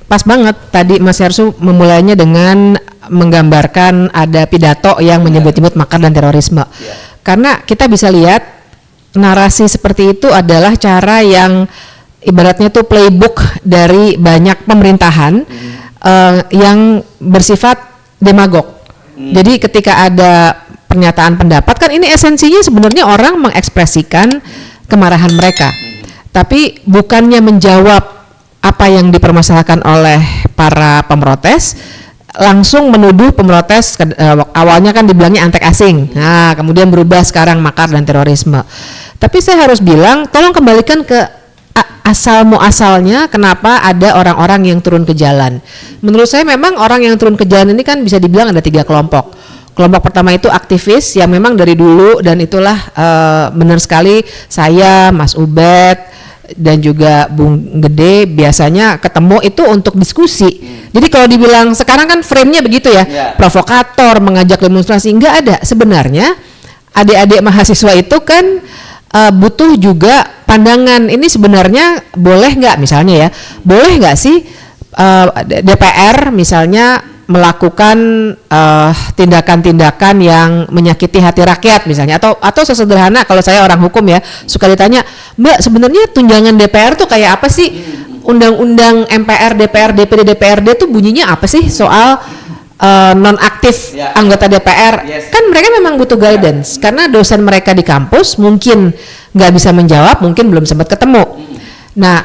pas banget tadi Mas Hersu memulainya dengan menggambarkan ada pidato yang menyebut-nyebut makar dan terorisme. Karena kita bisa lihat narasi seperti itu adalah cara yang ibaratnya tuh playbook dari banyak pemerintahan yang bersifat demagog. Jadi ketika ada pernyataan pendapat, kan ini esensinya sebenarnya orang mengekspresikan kemarahan mereka. Tapi bukannya menjawab apa yang dipermasalahkan oleh para pemprotes, langsung menuduh pemprotes, awalnya kan dibilangnya antek asing, nah kemudian berubah sekarang makar dan terorisme. Tapi saya harus bilang, tolong kembalikan ke asal muasalnya kenapa ada orang-orang yang turun ke jalan. Menurut saya memang orang yang turun ke jalan ini kan bisa dibilang ada 3 kelompok. Kelompok pertama itu aktivis yang memang dari dulu, dan itulah benar sekali saya, Mas Ubed, dan juga Bung Gede biasanya ketemu itu untuk diskusi. Jadi kalau dibilang sekarang kan frame-nya begitu ya, provokator, mengajak demonstrasi, enggak ada. Sebenarnya adik-adik mahasiswa itu kan butuh juga pandangan, ini sebenarnya boleh nggak misalnya ya, boleh nggak sih DPR misalnya melakukan tindakan-tindakan yang menyakiti hati rakyat misalnya, atau sesederhana kalau saya orang hukum ya suka ditanya, Mbak sebenarnya tunjangan DPR tuh kayak apa sih, undang-undang MPR, DPR, DPD, DPRD tuh bunyinya apa sih soal nonaktif anggota DPR. Kan mereka memang butuh guidance karena dosen mereka di kampus mungkin nggak bisa menjawab, mungkin belum sempat ketemu. Nah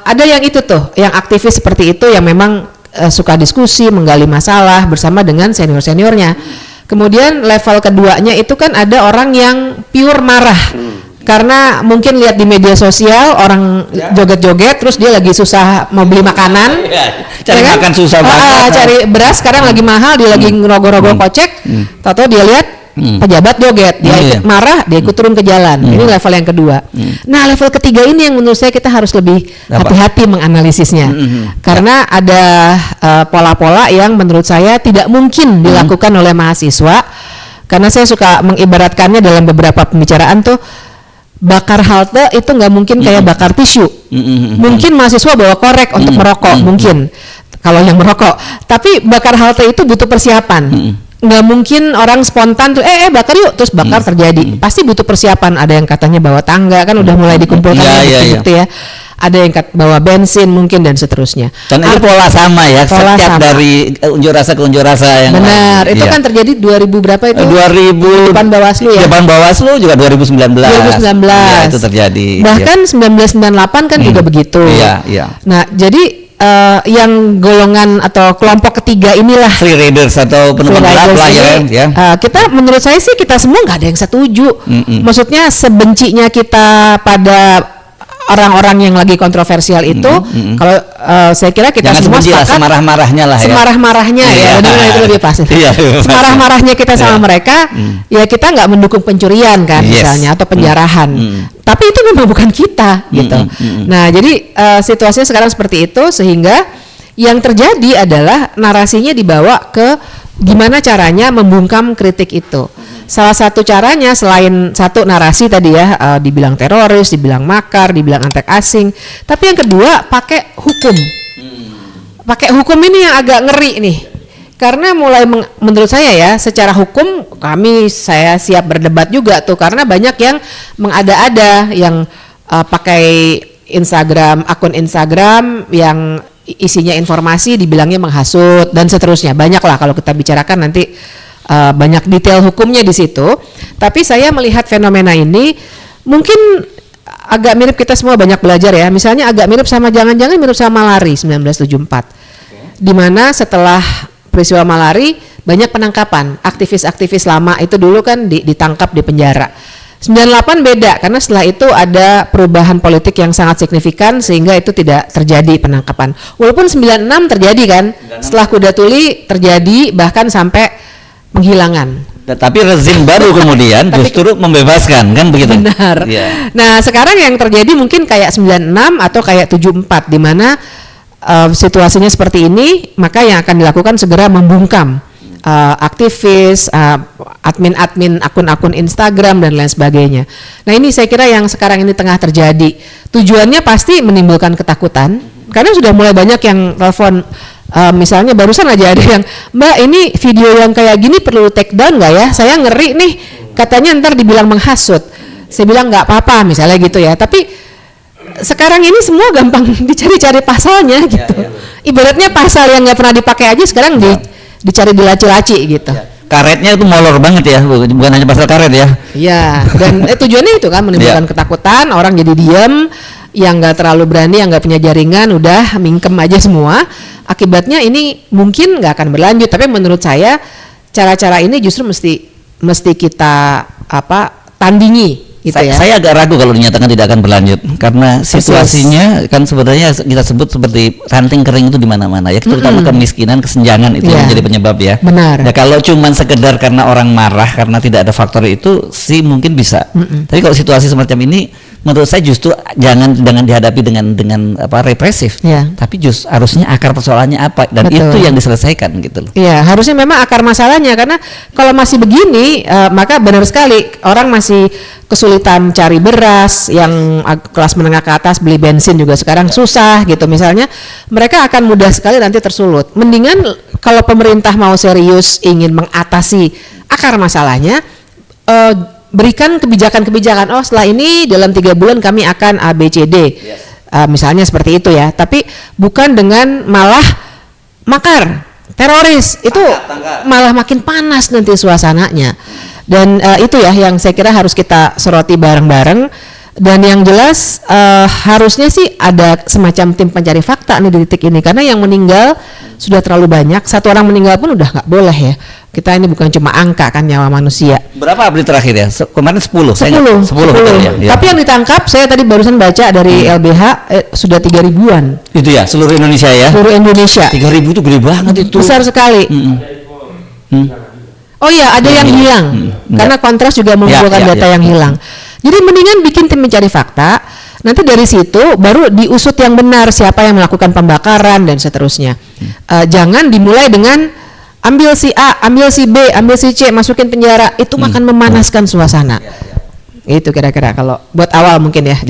ada yang itu tuh, yang aktivis seperti itu yang memang suka diskusi, menggali masalah bersama dengan senior-seniornya. Kemudian level keduanya itu kan ada orang yang pure marah karena mungkin lihat di media sosial orang joget-joget, terus dia lagi susah mau beli makanan, cari kan? Makan susah banget, cari beras sekarang lagi mahal, dia lagi ngerogoh-rogoh kocek, tahu-tahu dia lihat pejabat joget, dia ikut marah, dia ikut turun ke jalan. Ini level yang kedua. Nah level ketiga ini yang menurut saya kita harus lebih hati-hati menganalisisnya, karena ada pola-pola yang menurut saya tidak mungkin dilakukan oleh mahasiswa. Karena saya suka mengibaratkannya dalam beberapa pembicaraan tuh, bakar halte itu nggak mungkin kayak bakar tisu. Mungkin mahasiswa bawa korek untuk merokok, mungkin kalau yang merokok. Tapi bakar halte itu butuh persiapan. Nggak mungkin orang spontan tuh bakar yuk terus bakar terjadi. Pasti butuh persiapan. Ada yang katanya bawa tangga, kan udah mulai dikumpulkan bukti-bukti ya. Ada yang bawa bensin mungkin dan seterusnya. Dan itu pola sama ya, pola setiap sama. Dari unjuk rasa ke unjuk rasa yang benar, itu kan terjadi 2000 berapa itu? 2000 depan Bawaslu ya. Depan Bawaslu juga 2019. Ya, itu terjadi. Bahkan 1998 kan juga begitu. Iya. Nah, jadi yang golongan atau kelompok ketiga inilah free riders atau penumpang gelap lah ya. Kita menurut saya sih kita semua nggak ada yang setuju. Maksudnya sebencinya kita pada orang-orang yang lagi kontroversial itu, kalau saya kira kita semua sepakat semarah-marahnya lah ya. Semarah-marahnya ya, benar itu lebih pas. Semarah-marahnya kita sama mereka, ya kita nggak mendukung pencurian kan misalnya atau penjarahan. Tapi itu memang bukan kita gitu. Nah, jadi situasinya sekarang seperti itu, sehingga yang terjadi adalah narasinya dibawa ke gimana caranya membungkam kritik itu. Salah satu caranya selain satu narasi tadi ya, dibilang teroris, dibilang makar, dibilang antek asing, tapi yang kedua pakai hukum. Pakai hukum ini yang agak ngeri nih. Karena mulai menurut saya ya, secara hukum saya siap berdebat juga tuh, karena banyak yang mengada-ada, yang pakai akun Instagram yang isinya informasi dibilangnya menghasut dan seterusnya. Banyak lah kalau kita bicarakan nanti banyak detail hukumnya di situ. Tapi saya melihat fenomena ini mungkin agak mirip, kita semua banyak belajar ya. Misalnya agak mirip sama, jangan-jangan mirip sama Malari 1974. Di mana setelah peristiwa Malari banyak penangkapan aktivis-aktivis lama itu dulu kan ditangkap di penjara. 98 beda karena setelah itu ada perubahan politik yang sangat signifikan sehingga itu tidak terjadi penangkapan. Walaupun 96 terjadi kan, setelah Kuda Tuli terjadi bahkan sampai penghilangan. Tapi rezim baru kemudian justru membebaskan kan begitu. Benar. Yeah. Nah, sekarang yang terjadi mungkin kayak 96 atau kayak 74 di mana situasinya seperti ini, maka yang akan dilakukan segera membungkam aktivis, admin-admin akun-akun Instagram dan lain sebagainya. Nah, ini saya kira yang sekarang ini tengah terjadi. Tujuannya pasti menimbulkan ketakutan Karena sudah mulai banyak yang telepon, misalnya barusan aja ada yang, Mbak ini video yang kayak gini perlu take down nggak ya? Saya ngeri nih, katanya ntar dibilang menghasut. Saya bilang nggak apa-apa misalnya gitu ya. Tapi sekarang ini semua gampang dicari-cari pasalnya gitu. Ibaratnya pasal yang nggak pernah dipakai aja sekarang dicari di laci-laci gitu. Karetnya itu molor banget ya, bukan hanya pasal karet ya. Iya, dan tujuannya itu kan menimbulkan ketakutan, orang jadi diam, yang nggak terlalu berani, yang nggak punya jaringan, udah mingkem aja semua. Akibatnya ini mungkin nggak akan berlanjut. Tapi menurut saya cara-cara ini justru mesti kita tandingi. Gitu saya agak ragu kalau dinyatakan tidak akan berlanjut karena situasinya kan sebenarnya kita sebut seperti ranting kering itu di mana-mana ya, terutama kemiskinan, kesenjangan itu yang menjadi penyebab ya. Benar. Nah, kalau cuman sekedar karena orang marah karena tidak ada faktor itu sih mungkin bisa. Tapi kalau situasi semacam ini menurut saya justru jangan dihadapi dengan represif. Tapi justru harusnya akar persoalannya apa dan itu yang diselesaikan gitu loh. Iya, harusnya memang akar masalahnya karena kalau masih begini maka benar sekali orang masih kesulitan cari beras, yang kelas menengah ke atas beli bensin juga sekarang susah gitu misalnya, mereka akan mudah sekali nanti tersulut. Mendingan kalau pemerintah mau serius ingin mengatasi akar masalahnya, berikan kebijakan-kebijakan, setelah ini dalam 3 bulan kami akan ABCD, misalnya seperti itu ya, tapi bukan dengan malah makar, teroris, itu malah makin panas nanti suasananya. Dan itu ya yang saya kira harus kita soroti bareng-bareng. Dan yang jelas harusnya sih ada semacam tim pencari fakta nih di titik ini, karena yang meninggal sudah terlalu banyak. 1 orang meninggal pun udah nggak boleh ya. Kita ini bukan cuma angka kan, nyawa manusia. Berapa update terakhir ya? Kemarin 10. 10 betul ya. Tapi yang ditangkap saya tadi barusan baca dari LBH sudah 3.000-an. Itu ya seluruh Indonesia ya. Seluruh Indonesia. 3.000 itu gede banget itu. Besar sekali. Oh iya, ada yang hilang. Karena Kontras juga mengumpulkan data yang hilang. Jadi mendingan bikin tim mencari fakta, nanti dari situ baru diusut yang benar siapa yang melakukan pembakaran dan seterusnya. Jangan dimulai dengan ambil si A, ambil si B, ambil si C, masukin penjara, itu akan memanaskan suasana. Itu kira-kira kalau buat awal mungkin ya.